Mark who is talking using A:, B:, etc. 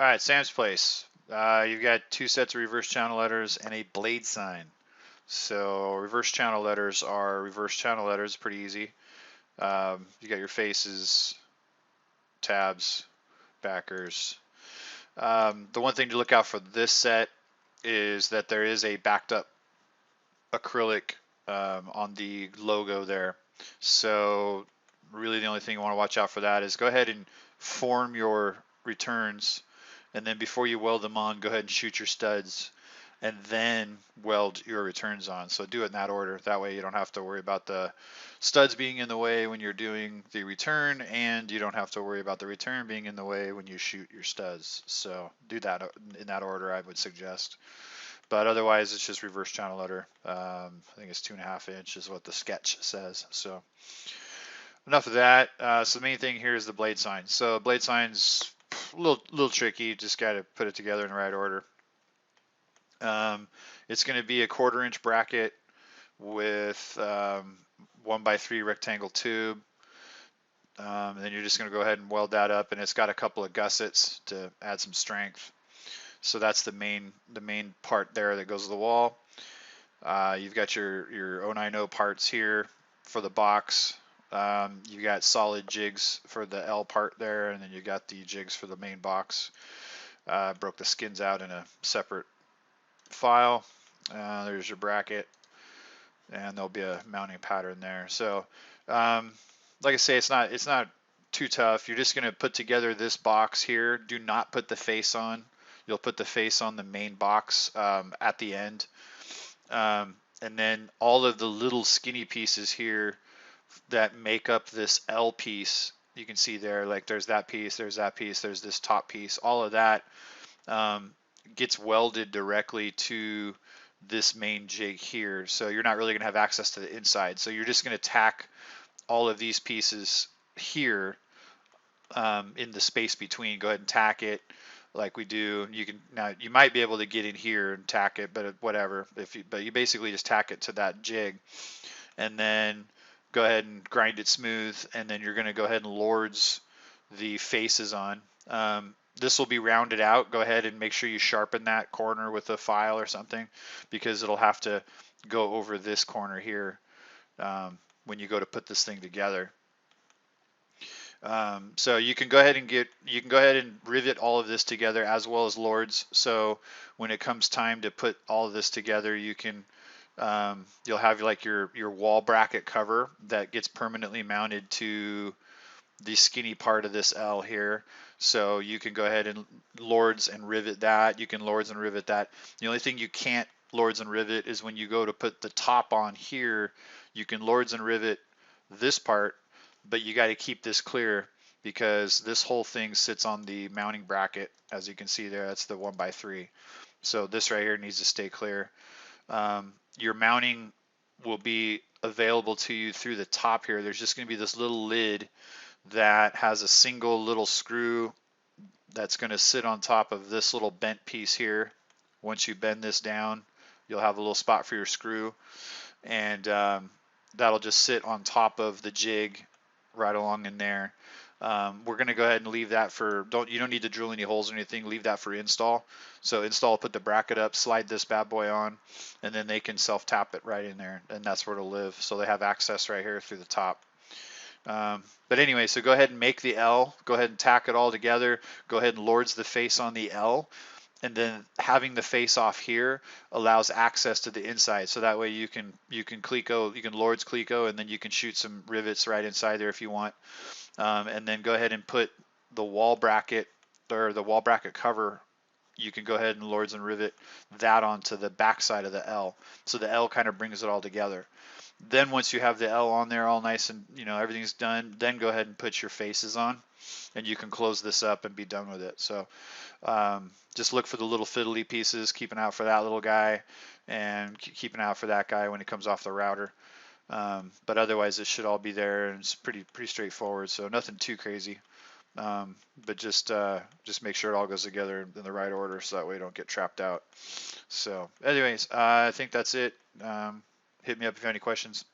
A: All right, Sam's Place. You've got two sets of reverse channel letters and a blade sign. So reverse channel letters are reverse channel letters, pretty easy. You got your faces, tabs, backers. The one thing to look out for this set is that there is a backed up acrylic on the logo there. So really the only thing you want to watch out for that is go ahead and form your returns, and then before you weld them on, go ahead and shoot your studs and then weld your returns on. So do it in that order. That way you don't have to worry about the studs being in the way when you're doing the return, and you don't have to worry about the return being in the way when you shoot your studs. So do that in that order, I would suggest. But otherwise, it's just reverse channel letter. I think it's 2.5 inch is what the sketch says. So enough of that. So the main thing here is the blade sign. So blade sign's a little tricky. Just got to put it together in the right order. It's going to be a 1/4 inch bracket with 1x3 rectangle tube. Then you're just going to go ahead and weld that up, and it's got a couple of gussets to add some strength. So that's the main part there that goes to the wall. You've got your 090 parts here for the box. You got solid jigs for the L part there, and then you got the jigs for the main box. Broke the skins out in a separate file. There's your bracket, and there'll be a mounting pattern there. So, like I say, it's not too tough. You're just going to put together this box here. Do not put the face on. You'll put the face on the main box at the end. And then all of the little skinny pieces here that make up this L piece, you can see there, like there's that piece, there's this top piece, all of that gets welded directly to this main jig here. So you're not really going to have access to the inside. So you're just going to tack all of these pieces here in the space between. Go ahead and tack it like we do. You might be able to get in here and tack it, but whatever. But you basically just tack it to that jig, and then go ahead and grind it smooth, and then you're going to go ahead and lords the faces on. This will be rounded out. Go ahead and make sure you sharpen that corner with a file or something, because it'll have to go over this corner here when you go to put this thing together. So you can go ahead and rivet all of this together as well as lords. So when it comes time to put all of this together, you can you'll have like your wall bracket cover that gets permanently mounted to the skinny part of this L here. So you can go ahead and lords and rivet that. You can lords and rivet that. The only thing you can't lords and rivet is when you go to put the top on here. You can lords and rivet this part, but you got to keep this clear because this whole thing sits on the mounting bracket. As you can see there, that's the 1x3. So this right here needs to stay clear. Your mounting will be available to you through the top here. There's just going to be this little lid that has a single little screw that's going to sit on top of this little bent piece here. Once you bend this down, you'll have a little spot for your screw, and that'll just sit on top of the jig right along in there. We're going to go ahead and leave that for, you don't need to drill any holes or anything, leave that for install. So install, put the bracket up, slide this bad boy on, and then they can self-tap it right in there, and that's where it'll live. So they have access right here through the top. But anyway, so go ahead and make the L, go ahead and tack it all together, go ahead and lords the face on the L, and then having the face off here allows access to the inside. So that way you can cleco, you can lords cleco, and then you can shoot some rivets right inside there if you want. And then go ahead and put the wall bracket or the wall bracket cover. You can go ahead and lords and rivet that onto the back side of the L. So the L kind of brings it all together. Then once you have the L on there all nice and everything's done, then go ahead and put your faces on, and you can close this up and be done with it. So just look for the little fiddly pieces, keeping out for that little guy, and keeping out for that guy when it comes off the router. But otherwise it should all be there, and it's pretty straightforward, so nothing too crazy. But just make sure it all goes together in the right order, so that way you don't get trapped out. So anyways, I think that's it. Hit me up if you have any questions.